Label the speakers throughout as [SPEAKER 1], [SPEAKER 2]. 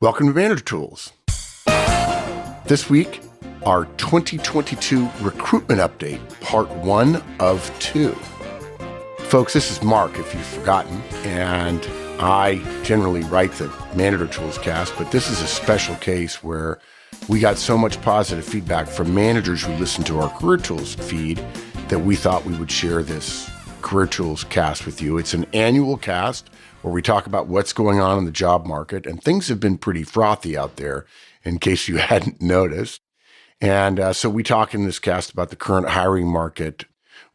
[SPEAKER 1] Welcome to Manager Tools. This week, our 2022 recruitment update, part 1 of 2. Folks, this is Mark, if you've forgotten, and I generally write the Manager Tools cast, but this is a special case where we got so much positive feedback from managers who listen to our Career Tools feed that we thought we would share this Career Tools cast with you. It's an annual cast where we talk about what's going on in the job market, and things have been pretty frothy out there, in case you hadn't noticed. And so we talk in this cast about the current hiring market,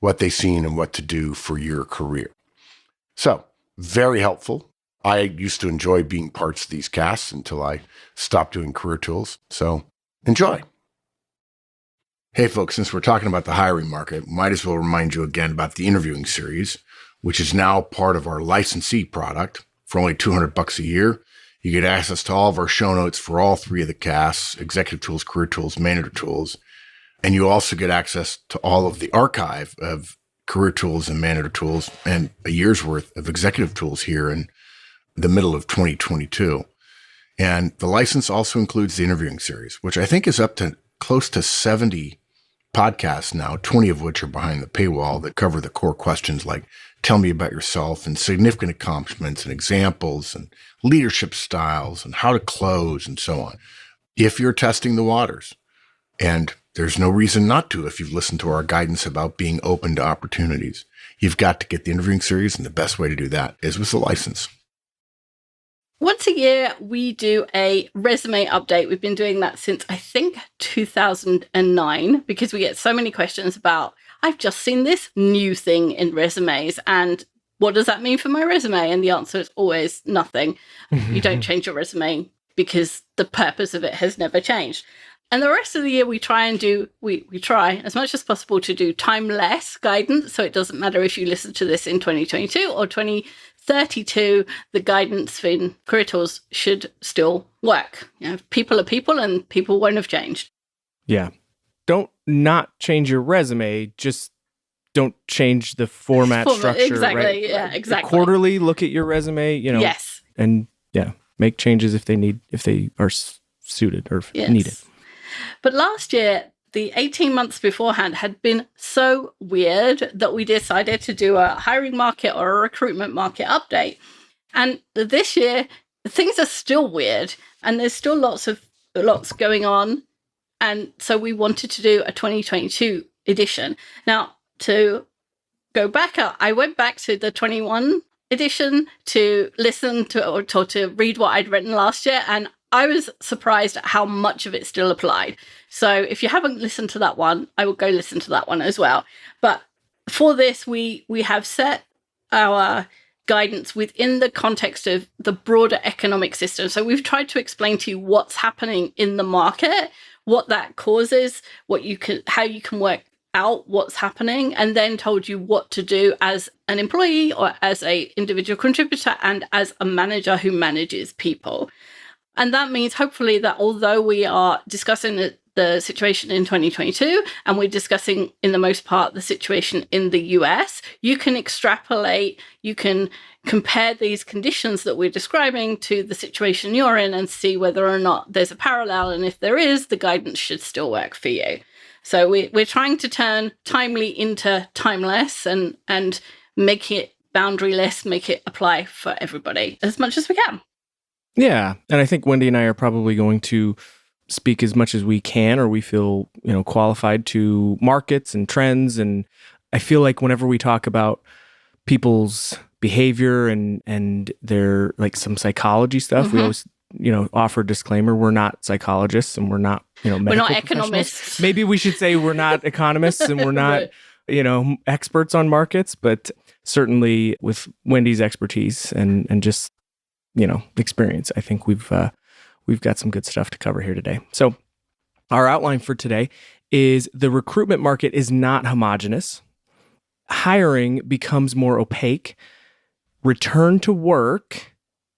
[SPEAKER 1] what they've seen, and what to do for your career. So, very helpful. I used to enjoy being parts of these casts until I stopped doing Career Tools. So, enjoy. Hey folks, since we're talking about the hiring market, might as well remind you again about the interviewing series, which is now part of our licensee product. For only $200 a year, you get access to all of our show notes for all 3 of the casts: Executive Tools, Career Tools, Manager Tools. And you also get access to all of the archive of Career Tools and Manager Tools and a year's worth of Executive Tools here in the middle of 2022. And the license also includes the interviewing series, which I think is up to close to 70 podcasts now, 20 of which are behind the paywall, that cover the core questions like tell me about yourself and significant accomplishments and examples and leadership styles and how to close and so on. If you're testing the waters, and there's no reason not to if you've listened to our guidance about being open to opportunities, you've got to get the interviewing series, and the best way to do that is with a license.
[SPEAKER 2] Once a year, we do a resume update. We've been doing that since, I think, 2009, because we get so many questions about, I've just seen this new thing in resumes, and what does that mean for my resume? And the answer is always nothing. You don't change your resume because the purpose of it has never changed. And the rest of the year, we try as much as possible to do timeless guidance. So it doesn't matter if you listen to this in 2022 or 2032, the guidance in Career Tools should still work. You know, people are people, and people won't have changed.
[SPEAKER 3] Yeah. Don't not change your resume, just don't change the format structure.
[SPEAKER 2] Exactly,
[SPEAKER 3] right?
[SPEAKER 2] Yeah, exactly.
[SPEAKER 3] Quarterly, look at your resume,
[SPEAKER 2] Yes.
[SPEAKER 3] And make changes if they are suited or needed.
[SPEAKER 2] But last year, the 18 months beforehand had been so weird that we decided to do a hiring market or a recruitment market update. And this year, things are still weird, and there's still lots going on. And so we wanted to do a 2022 edition. Now, to go back, I went back to the 21 edition to listen to or to read what I'd written last year, and I was surprised at how much of it still applied. So if you haven't listened to that one, I will go listen to that one as well. But for this, we have set our guidance within the context of the broader economic system. So we've tried to explain to you what's happening in the market, what that causes, how you can work out what's happening, and then told you what to do as an employee or as an individual contributor and as a manager who manages people. And that means hopefully that although we are discussing the situation in 2022, and we're discussing in the most part the situation in the US, you can extrapolate, you can compare these conditions that we're describing to the situation you're in and see whether or not there's a parallel. And if there is, the guidance should still work for you. So we're trying to turn timely into timeless and make it boundaryless, make it apply for everybody as much as we can.
[SPEAKER 3] Yeah. And I think Wendy and I are probably going to speak as much as we can, or we feel, qualified, to markets and trends. And I feel like whenever we talk about people's behavior and their some psychology stuff, we always, offer a disclaimer. We're not psychologists, and we're not, medical
[SPEAKER 2] we're not
[SPEAKER 3] professionals.
[SPEAKER 2] Economists.
[SPEAKER 3] Maybe we should say we're not economists and we're not,
[SPEAKER 2] right.
[SPEAKER 3] Experts on markets, but certainly with Wendy's expertise and just, experience, I think we've got some good stuff to cover here today. So our outline for today is the recruitment market is not homogenous. Hiring becomes more opaque. Return to work.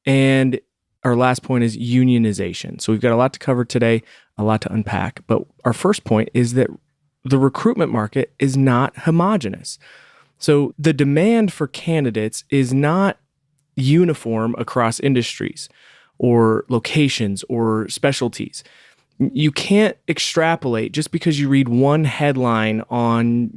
[SPEAKER 3] And our last point is unionization. So we've got a lot to cover today, a lot to unpack. But our first point is that the recruitment market is not homogenous. So the demand for candidates is not uniform across industries. or locations or specialties. You can't extrapolate just because you read one headline on,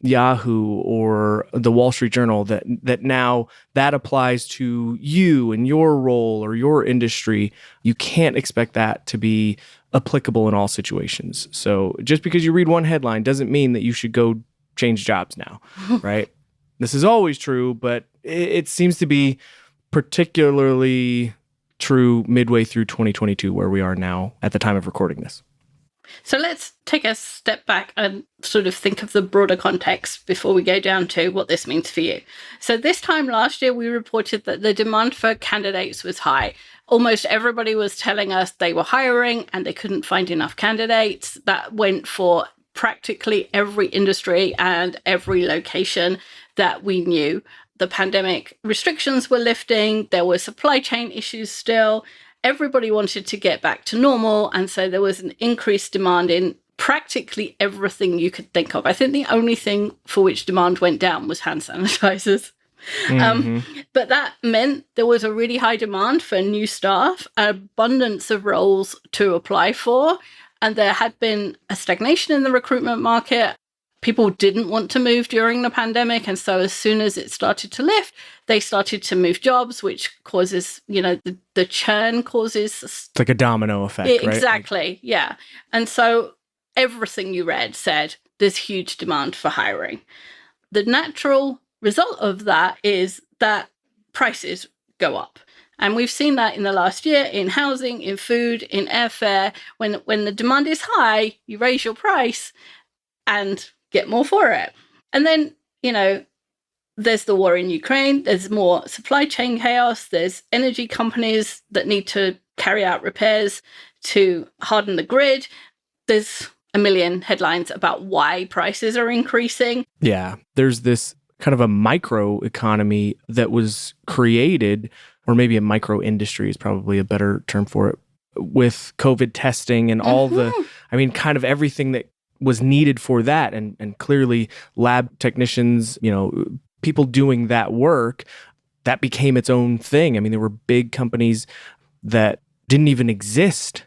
[SPEAKER 3] Yahoo or the Wall Street Journal that now that applies to you and your role or your industry. You can't expect that to be applicable in all situations. So just because you read one headline doesn't mean that you should go change jobs now, right? This is always true, but it seems to be particularly true midway through 2022, where we are now at the time of recording this.
[SPEAKER 2] So let's take a step back and sort of think of the broader context before we go down to what this means for you. So this time last year, we reported that the demand for candidates was high. Almost everybody was telling us they were hiring and they couldn't find enough candidates. That went for practically every industry and every location that we knew. The pandemic restrictions were lifting. There were supply chain issues still. Everybody wanted to get back to normal. And so there was an increased demand in practically everything you could think of. I think the only thing for which demand went down was hand sanitizers. But that meant there was a really high demand for new staff, an abundance of roles to apply for. And there had been a stagnation in the recruitment market. People didn't want to move during the pandemic. And so as soon as it started to lift, they started to move jobs, which causes, the churn causes...
[SPEAKER 3] It's like a domino effect, right?
[SPEAKER 2] Exactly, yeah. And so everything you read said there's huge demand for hiring. The natural result of that is that prices go up. And we've seen that in the last year in housing, in food, in airfare. When the demand is high, you raise your price and get more for it. And then, there's the war in Ukraine. There's more supply chain chaos. There's energy companies that need to carry out repairs to harden the grid. There's a million headlines about why prices are increasing.
[SPEAKER 3] Yeah, there's this kind of a micro economy that was created, or maybe a micro industry is probably a better term for it, with COVID testing and all kind of everything that was needed for that. And clearly lab technicians, people doing that work, that became its own thing. I mean, there were big companies that didn't even exist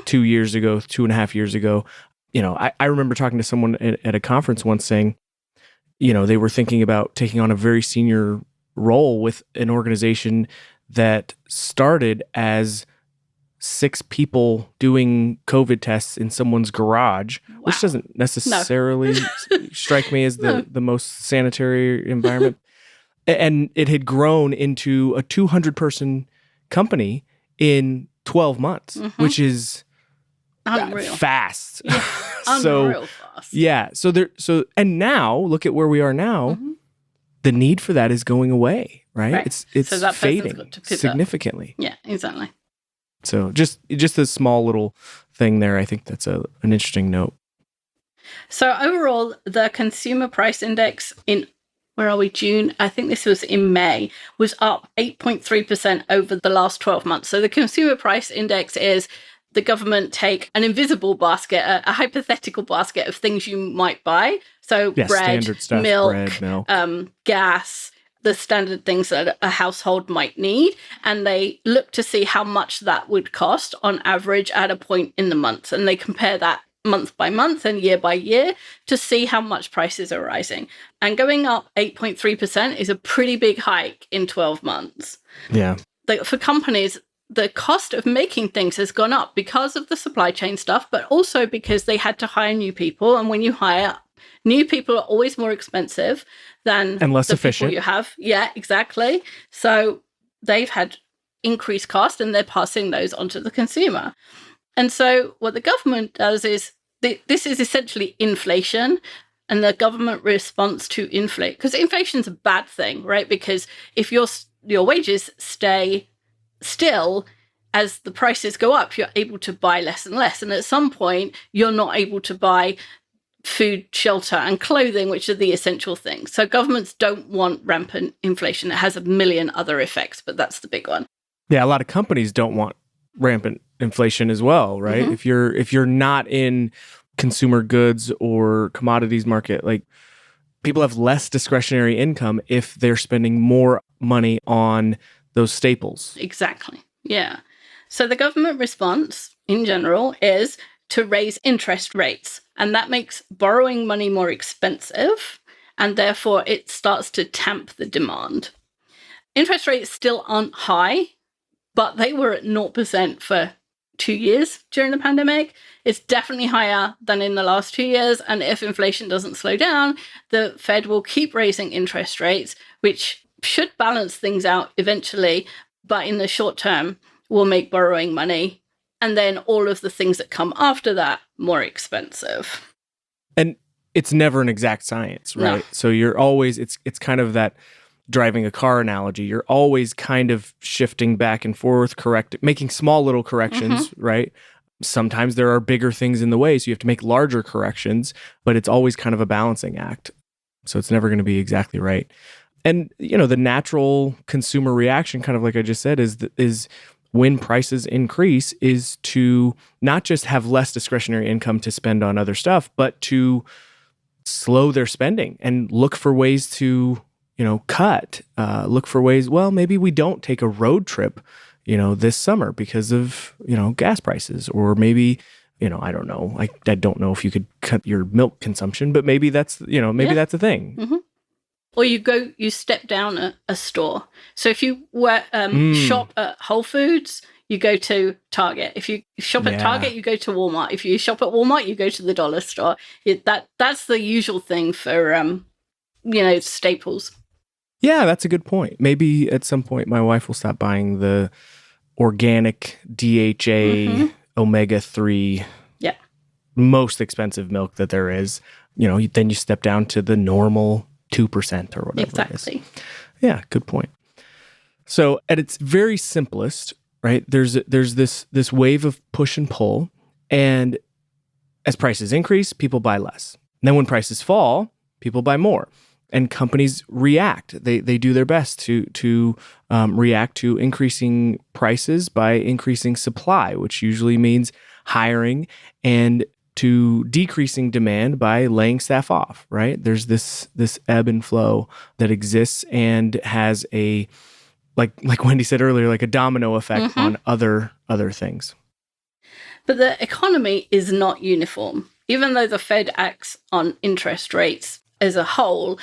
[SPEAKER 3] 2 years ago, 2.5 years ago. I remember talking to someone at a conference once saying, they were thinking about taking on a very senior role with an organization that started as 6 people doing COVID tests in someone's garage, which doesn't necessarily strike me as the most sanitary environment. And it had grown into a 200-person company in 12 months, which is
[SPEAKER 2] unreal
[SPEAKER 3] fast.
[SPEAKER 2] Yeah, unreal fast.
[SPEAKER 3] Yeah. And now look at where we are now. The need for that is going away, right? It's
[SPEAKER 2] so that
[SPEAKER 3] fading significantly.
[SPEAKER 2] Yeah, exactly.
[SPEAKER 3] So just a small little thing there. I think that's an interesting note.
[SPEAKER 2] So overall, the consumer price index in, June? I think this was in May, was up 8.3% over the last 12 months. So the consumer price index is the government take an invisible basket, a hypothetical basket of things you might buy. So bread, stuff, milk, gas, the standard things that a household might need, and they look to see how much that would cost on average at a point in the month. And they compare that month by month and year by year to see how much prices are rising. And going up 8.3% is a pretty big hike in 12 months.
[SPEAKER 3] Yeah.
[SPEAKER 2] For companies, the cost of making things has gone up because of the supply chain stuff, but also because they had to hire new people. And when you hire new people, are always more expensive than
[SPEAKER 3] and less
[SPEAKER 2] the
[SPEAKER 3] efficient.
[SPEAKER 2] People you have. Yeah, exactly. So they've had increased cost and they're passing those onto the consumer. And so what the government does is this is essentially inflation and the government response to inflation. Because inflation's a bad thing, right? Because if your wages stay still, as the prices go up, you're able to buy less and less. And at some point, you're not able to buy food, shelter, and clothing, which are the essential things. So governments don't want rampant inflation. It has a million other effects, but that's the big one.
[SPEAKER 3] Yeah, a lot of companies don't want rampant inflation as well, right? If you're not in consumer goods or commodities market, like people have less discretionary income if they're spending more money on those staples.
[SPEAKER 2] Exactly. Yeah. So the government response in general is to raise interest rates, and that makes borrowing money more expensive, and therefore it starts to tamp the demand. Interest rates still aren't high, but they were at 0% for 2 years during the pandemic. It's definitely higher than in the last 2 years, and if inflation doesn't slow down, the Fed will keep raising interest rates, which should balance things out eventually, but in the short term will make borrowing money and then all of the things that come after that more expensive.
[SPEAKER 3] And it's never an exact science, right?
[SPEAKER 2] No.
[SPEAKER 3] So you're always, it's kind of that driving a car analogy. You're always kind of shifting back and forth, making small little corrections, right? Sometimes there are bigger things in the way, so you have to make larger corrections, but it's always kind of a balancing act. So it's never going to be exactly right. And, the natural consumer reaction, kind of like I just said, is when prices increase, is to not just have less discretionary income to spend on other stuff, but to slow their spending and look for ways to, cut, look for ways, well, maybe we don't take a road trip, this summer because of, gas prices, or maybe, I don't know. I don't know if you could cut your milk consumption, but maybe that's, that's a thing.
[SPEAKER 2] Mm-hmm. Or you step down a store. So if you shop at Whole Foods, you go to Target. If you shop at Target, you go to Walmart. If you shop at Walmart, you go to the dollar store. That's the usual thing for, staples.
[SPEAKER 3] Yeah, that's a good point. Maybe at some point my wife will stop buying the organic DHA omega-3 most expensive milk that there is. Then you step down to the normal 2% or whatever.
[SPEAKER 2] Exactly.
[SPEAKER 3] It is. Yeah, good point. So at its very simplest, right, there's this wave of push and pull, and as prices increase, people buy less. And then when prices fall, people buy more. And companies react. They do their best to react to increasing prices by increasing supply, which usually means hiring, and to decreasing demand by laying staff off, right? There's this ebb and flow that exists and has a, like Wendy said earlier, like a domino effect on other things.
[SPEAKER 2] But the economy is not uniform. Even though the Fed acts on interest rates as a whole,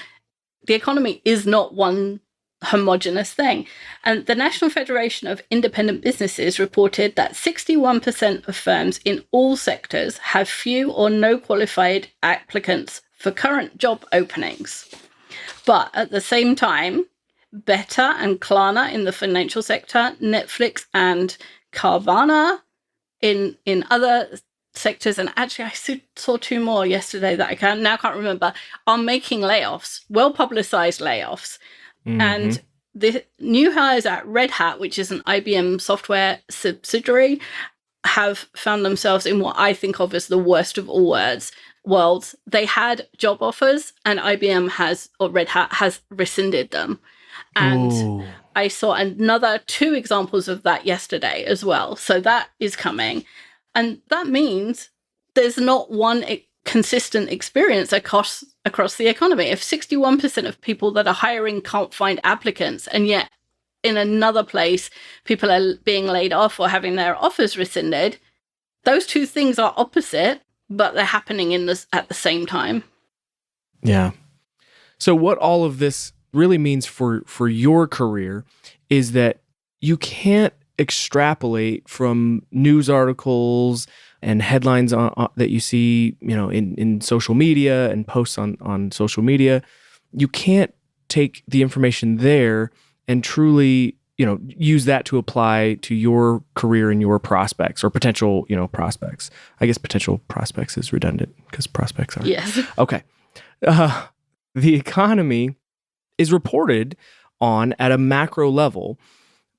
[SPEAKER 2] the economy is not one homogenous thing. And the National Federation of Independent Businesses reported that 61% of firms in all sectors have few or no qualified applicants for current job openings. But at the same time, Beta and Klarna in the financial sector, Netflix and Carvana in other sectors, and actually I saw two more yesterday that I can't remember, are making layoffs, well-publicized layoffs. And the new hires at Red Hat, which is an IBM software subsidiary, have found themselves in what I think of as the worst of all worlds. They had job offers, and Red Hat has rescinded them. And I saw another 2 examples of that yesterday as well. So that is coming. And that means there's not one consistent experience across the economy. If 61% of people that are hiring can't find applicants, and yet in another place people are being laid off or having their offers rescinded, those 2 things are opposite, but they're happening at the same time.
[SPEAKER 3] Yeah. So what all of this really means for your career is that you can't extrapolate from news articles and headlines that you see, in social media and posts on social media. You can't take the information there and truly, use that to apply to your career and your prospects or potential, prospects. I guess potential prospects is redundant because prospects are.
[SPEAKER 2] Yes.
[SPEAKER 3] Okay. The economy is reported on at a macro level,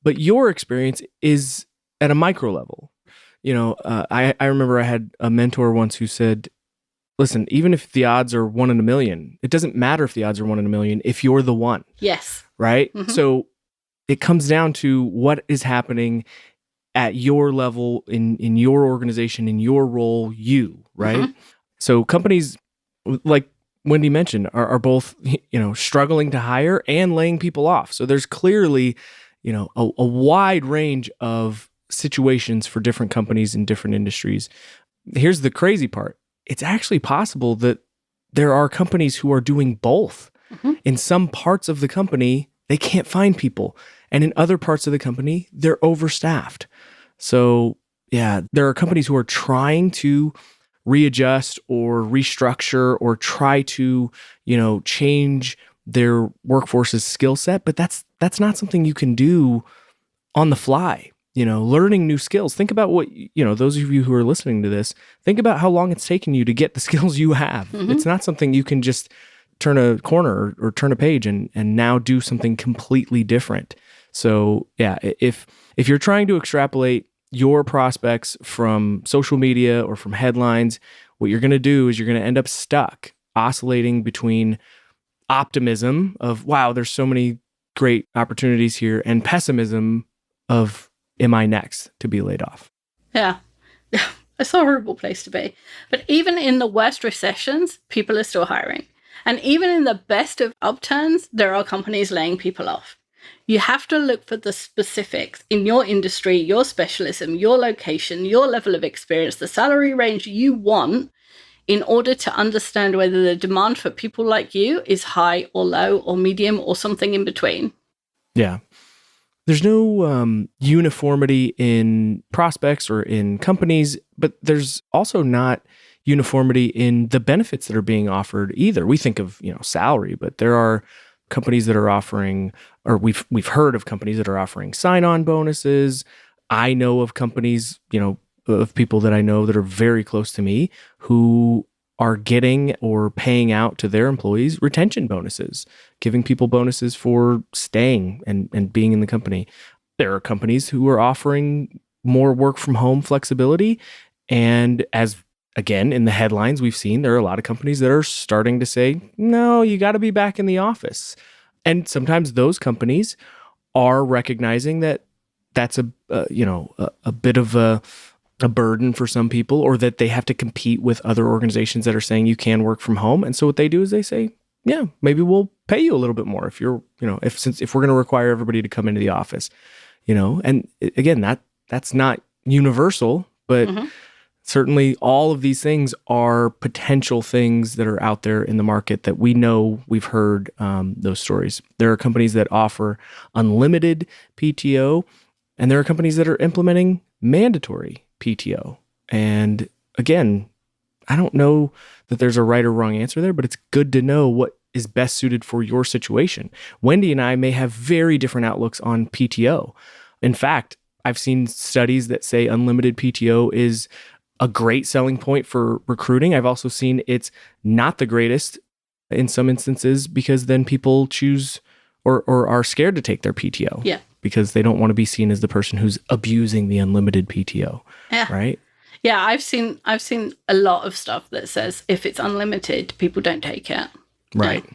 [SPEAKER 3] but your experience is at a micro level. I remember I had a mentor once who said, listen, even if the odds are 1 in a million, it doesn't matter if the odds are 1 in a million if you're the one.
[SPEAKER 2] Yes.
[SPEAKER 3] Right? Mm-hmm. So it comes down to what is happening at your level, in your organization, in your role, right? Mm-hmm. So companies, like Wendy mentioned, are both, struggling to hire and laying people off. So there's clearly, a wide range of situations for different companies in different industries. Here's the crazy part. It's actually possible that there are companies who are doing both. In some parts of the company, they can't find people. And in other parts of the company, they're overstaffed. So yeah, there are companies who are trying to readjust or restructure or try to, change their workforce's skill set, but that's not something you can do on the fly. Learning new skills. Think about what, those of you who are listening to this, think about how long it's taken you to get the skills you have. It's not something you can just turn a corner or turn a page and now do something completely different. So yeah, if you're trying to extrapolate your prospects from social media or from headlines, what you're going to do is you're going to end up stuck oscillating between optimism of, wow, there's so many great opportunities here, and pessimism of, am I next to be laid off?
[SPEAKER 2] Yeah. It's a horrible place to be. But even in the worst recessions, people are still hiring. And even in the best of upturns, there are companies laying people off. You have to look for the specifics in your industry, your specialism, your location, your level of experience, the salary range you want in order to understand whether the demand for people like you is high or low or medium or something in between.
[SPEAKER 3] Yeah. There's no uniformity in prospects or in companies, but there's also not uniformity in the benefits that are being offered either. We think of, salary, but there are companies that are offering, or we've heard of companies that are offering sign-on bonuses. I know of companies, of people that I know that are very close to me who are getting or paying out to their employees retention bonuses, giving people bonuses for staying and being in the company. There are companies who are offering more work from home flexibility. And as again, in the headlines we've seen, there are a lot of companies that are starting to say, no, you got to be back in the office. And sometimes those companies are recognizing that that's a bit of a burden for some people, or that they have to compete with other organizations that are saying you can work from home. And so what they do is they say, yeah, maybe we'll pay you a little bit more if you're, if we're going to require everybody to come into the office, and again, that's not universal, but certainly all of these things are potential things that are out there in the market that we know. We've heard those stories. There are companies that offer unlimited PTO, and there are companies that are implementing mandatory PTO. And again, I don't know that there's a right or wrong answer there, but it's good to know what is best suited for your situation. Wendy and I may have very different outlooks on PTO. In fact, I've seen studies that say unlimited PTO is a great selling point for recruiting. I've also seen it's not the greatest in some instances, because then people choose or are scared to take their PTO.
[SPEAKER 2] Yeah.
[SPEAKER 3] Because they don't want to be seen as the person who's abusing the unlimited PTO. Yeah. Right?
[SPEAKER 2] Yeah, I've seen a lot of stuff that says if it's unlimited, people don't take it.
[SPEAKER 3] Right.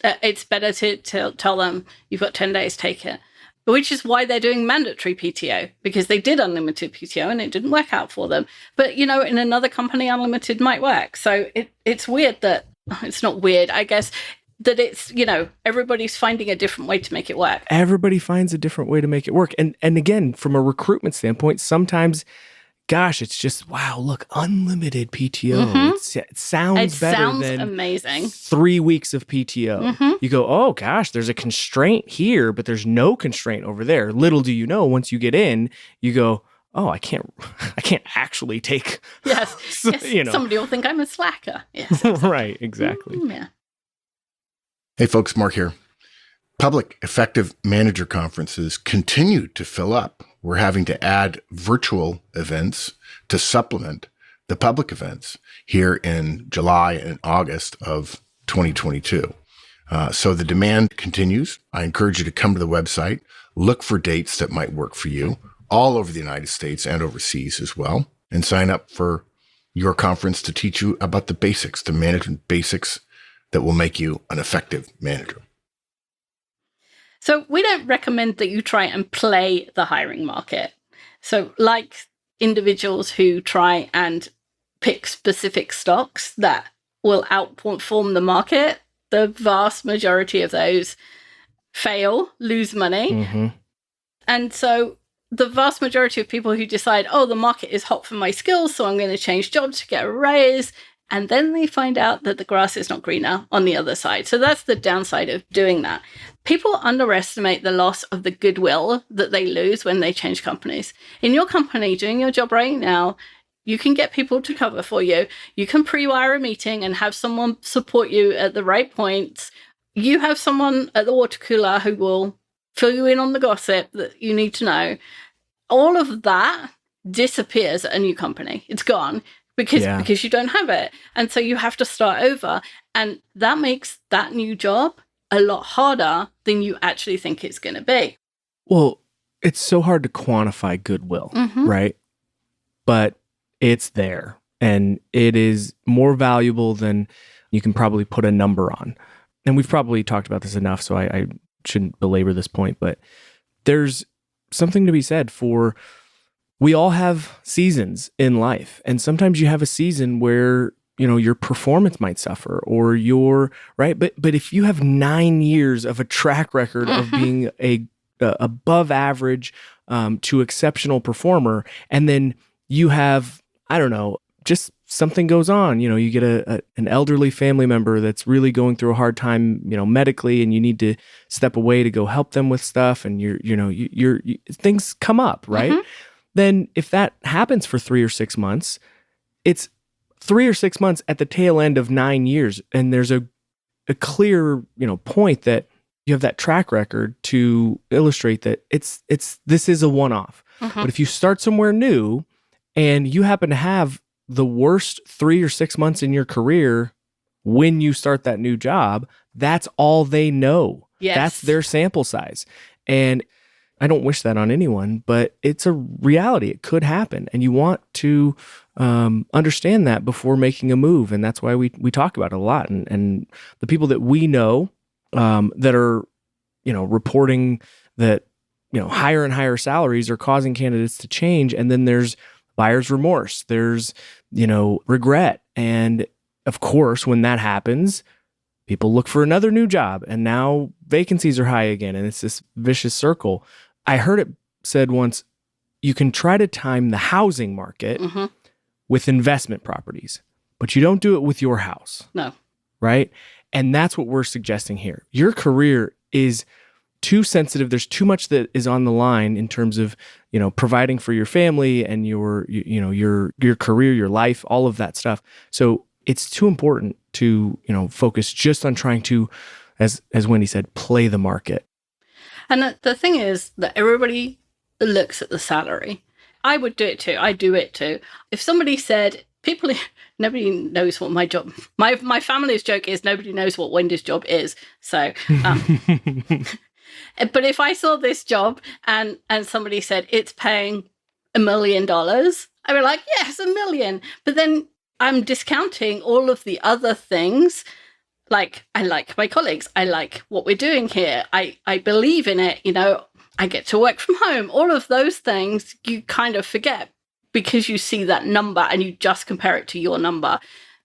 [SPEAKER 2] It's better to tell them you've got 10 days, take it. Which is why they're doing mandatory PTO, because they did unlimited PTO and it didn't work out for them. But, in another company, unlimited might work. So it's weird that, it's not weird, I guess, that it's, everybody's finding a different way to make it work.
[SPEAKER 3] Everybody finds a different way to make it work. And again, from a recruitment standpoint, sometimes, gosh, it's just, wow, look, unlimited PTO. It sounds better than
[SPEAKER 2] amazing.
[SPEAKER 3] 3 weeks of PTO. You go, oh gosh, there's a constraint here, but there's no constraint over there. Little do you know, once you get in, you go, oh, I can't actually take.
[SPEAKER 2] Yes. Somebody will think I'm a slacker. Yes.
[SPEAKER 3] Right, exactly.
[SPEAKER 2] Yeah.
[SPEAKER 1] Hey folks, Mark here. Public Effective Manager conferences continue to fill up. We're having to add virtual events to supplement the public events here in July and August of 2022. So the demand continues. I encourage you to come to the website, look for dates that might work for you all over the United States and overseas as well, and sign up for your conference to teach you about the basics, the management basics that will make you an effective manager.
[SPEAKER 2] So we don't recommend that you try and play the hiring market. So like individuals who try and pick specific stocks that will outperform the market, the vast majority of those fail, lose money. And so the vast majority of people who decide, oh, the market is hot for my skills, so I'm going to change jobs to get a raise. And then they find out that the grass is not greener on the other side. So that's the downside of doing that. People underestimate the loss of the goodwill that they lose when they change companies. In your company, doing your job right now, you can get people to cover for you. You can pre-wire a meeting and have someone support you at the right points. You have someone at the water cooler who will fill you in on the gossip that you need to know. All of that disappears at a new company. It's gone because you don't have it. And so you have to start over. And that makes that new job a lot harder than you actually think it's going to be.
[SPEAKER 3] Well, it's so hard to quantify goodwill, right? But it's there, and it is more valuable than you can probably put a number on. And we've probably talked about this enough, so I shouldn't belabor this point, but there's something to be said for, we all have seasons in life, and sometimes you have a season where, your performance might suffer, or right. But if you have 9 years of a track record of being a above average to exceptional performer, and then you have, I don't know, just something goes on, you get an elderly family member that's really going through a hard time, medically, and you need to step away to go help them with stuff, and things come up, right? Then if that happens for 3 or 6 months, it's 3 or 6 months at the tail end of 9 years. And there's a clear, point that you have that track record to illustrate that this is a one-off. But if you start somewhere new and you happen to have the worst 3 or 6 months in your career when you start that new job, that's all they know.
[SPEAKER 2] Yes.
[SPEAKER 3] That's their sample size. And I don't wish that on anyone, but it's a reality. It could happen. And you want to understand that before making a move. And that's why we talk about it a lot. And the people that we know that are, reporting that, higher and higher salaries are causing candidates to change. And then there's buyer's remorse. There's, regret. And of course, when that happens, people look for another new job, and now vacancies are high again. And it's this vicious circle. I heard it said once, you can try to time the housing market with investment properties, but you don't do it with your house.
[SPEAKER 2] No.
[SPEAKER 3] Right? And that's what we're suggesting here. Your career is too sensitive. There's too much that is on the line in terms of, providing for your family and your career, your life, all of that stuff. So it's too important to, focus just on trying to, as Wendy said, play the market.
[SPEAKER 2] And the thing is that everybody looks at the salary. I would do it too. I do it too. If somebody said, nobody knows what my job, my family's joke is nobody knows what Wendy's job is. So, but if I saw this job and somebody said it's paying $1 million, I'd be like, yes, $1 million. But then I'm discounting all of the other things. Like, I like my colleagues. I like what we're doing here. I believe in it. I get to work from home. All of those things you kind of forget because you see that number and you just compare it to your number.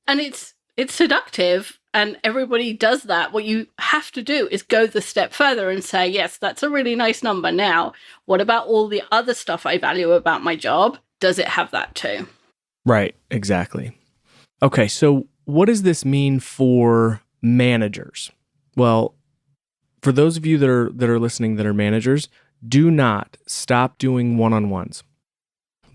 [SPEAKER 2] And it's seductive, and everybody does that. What you have to do is go the step further and say, yes, that's a really nice number. Now, what about all the other stuff I value about my job? Does it have that too?
[SPEAKER 3] Right, exactly. Okay, so what does this mean for managers? Well, for those of you that are listening that are managers, do not stop doing one-on-ones.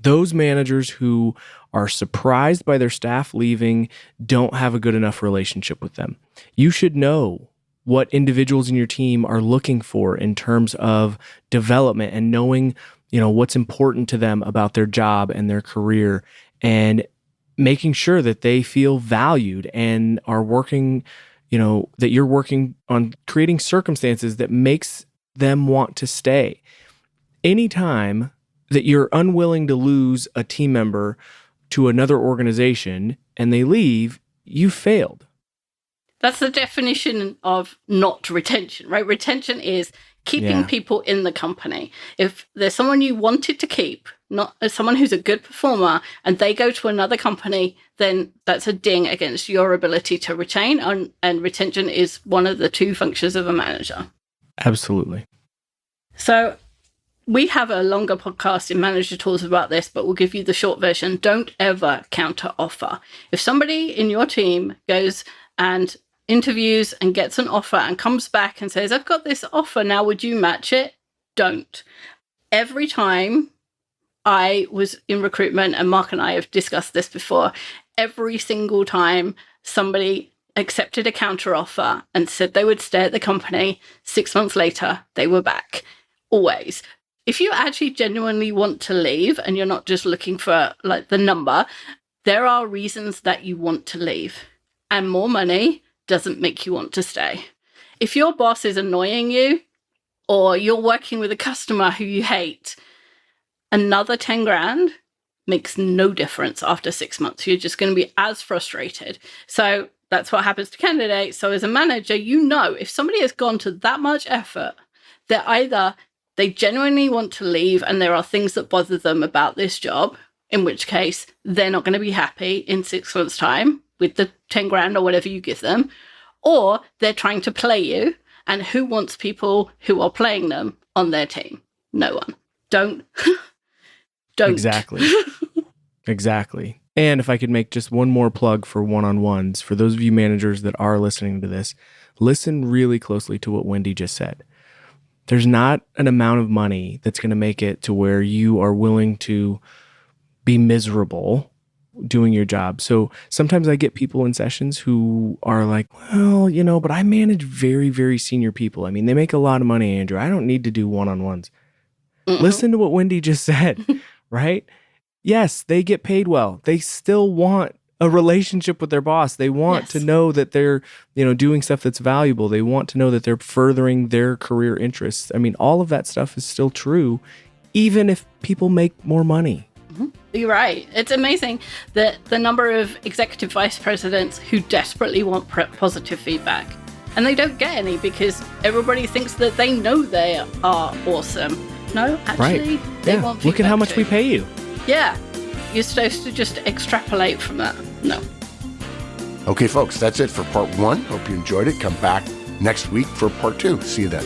[SPEAKER 3] Those managers who are surprised by their staff leaving don't have a good enough relationship with them. You should know what individuals in your team are looking for in terms of development and knowing, what's important to them about their job and their career, and making sure that they feel valued and are working, that you're working on creating circumstances that makes them want to stay. Anytime that you're unwilling to lose a team member to another organization and they leave, you failed.
[SPEAKER 2] That's the definition of not retention, right? Retention is keeping people in the company. If there's someone you wanted to keep, not as someone who's a good performer, and they go to another company, then that's a ding against your ability to retain. And retention is one of the two functions of a manager.
[SPEAKER 3] Absolutely.
[SPEAKER 2] So We have a longer podcast in Manager Tools about this, but we'll give you the short version. Don't ever counter offer. If somebody in your team goes and interviews and gets an offer and comes back and says, I've got this offer now, would you match it? Don't. Every time I was in recruitment, and Mark and I have discussed this before, every single time somebody accepted a counter offer and said they would stay at the company, 6 months later, they were back. Always. If you actually genuinely want to leave and you're not just looking for like the number, there are reasons that you want to leave. And more money doesn't make you want to stay. If your boss is annoying you or you're working with a customer who you hate, another 10 grand makes no difference after 6 months. You're just going to be as frustrated. So that's what happens to candidates. So as a manager, you know, if somebody has gone to that much effort, they're either they genuinely want to leave and there are things that bother them about this job, in which case they're not going to be happy in 6 months' time with the 10 grand or whatever you give them, or they're trying to play you. And who wants people who are playing them on their team? No one. Don't.
[SPEAKER 3] Exactly. Exactly. And if I could make just one more plug for one-on-ones, for those of you managers that are listening to this, listen really closely to what Wendy just said. There's not an amount of money that's going to make it to where you are willing to be miserable doing your job. So sometimes I get people in sessions who are like, well, but I manage very, very senior people. I mean, they make a lot of money, Andrew. I don't need to do one-on-ones. Listen to what Wendy just said, right? Yes, they get paid well. They still want a relationship with their boss. They want to know that they're, doing stuff that's valuable. They want to know that they're furthering their career interests. I mean, all of that stuff is still true, even if people make more money.
[SPEAKER 2] You're right. It's amazing that the number of executive vice presidents who desperately want positive feedback, and they don't get any because everybody thinks that they know they are awesome. No, actually, they want feedback.
[SPEAKER 3] Look at how much we pay you.
[SPEAKER 2] Yeah. You're supposed to just extrapolate from that. No.
[SPEAKER 1] Okay, folks, that's it for part 1. Hope you enjoyed it. Come back next week for part 2. See you then.